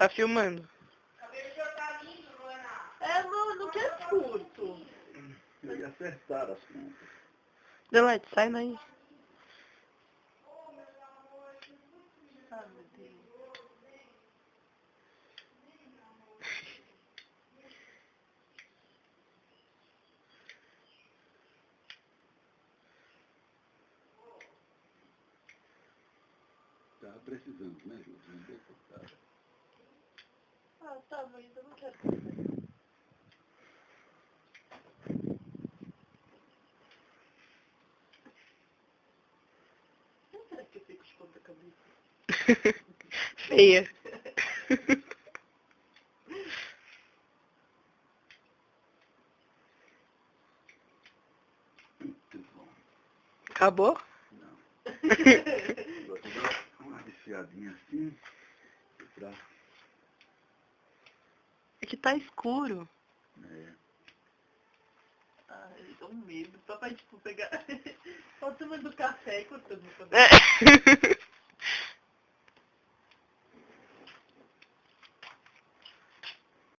Tá filmando. É, não quer curto. Ele acertaram as contas. Delete, sai daí. Ah, meu Deus. Tava precisando, né, Ju? De um deputado. Ah, tá, mas eu não quero fazer. Não será que eu fico de ponta cabeça? Feia. Muito bom. Acabou? Não. Vou te dar uma desfiadinha assim. Pra... É que tá escuro. É. Ai, dá um medo. Só pra, tipo, pegar... Só tomando café e cortando o cabelo. É.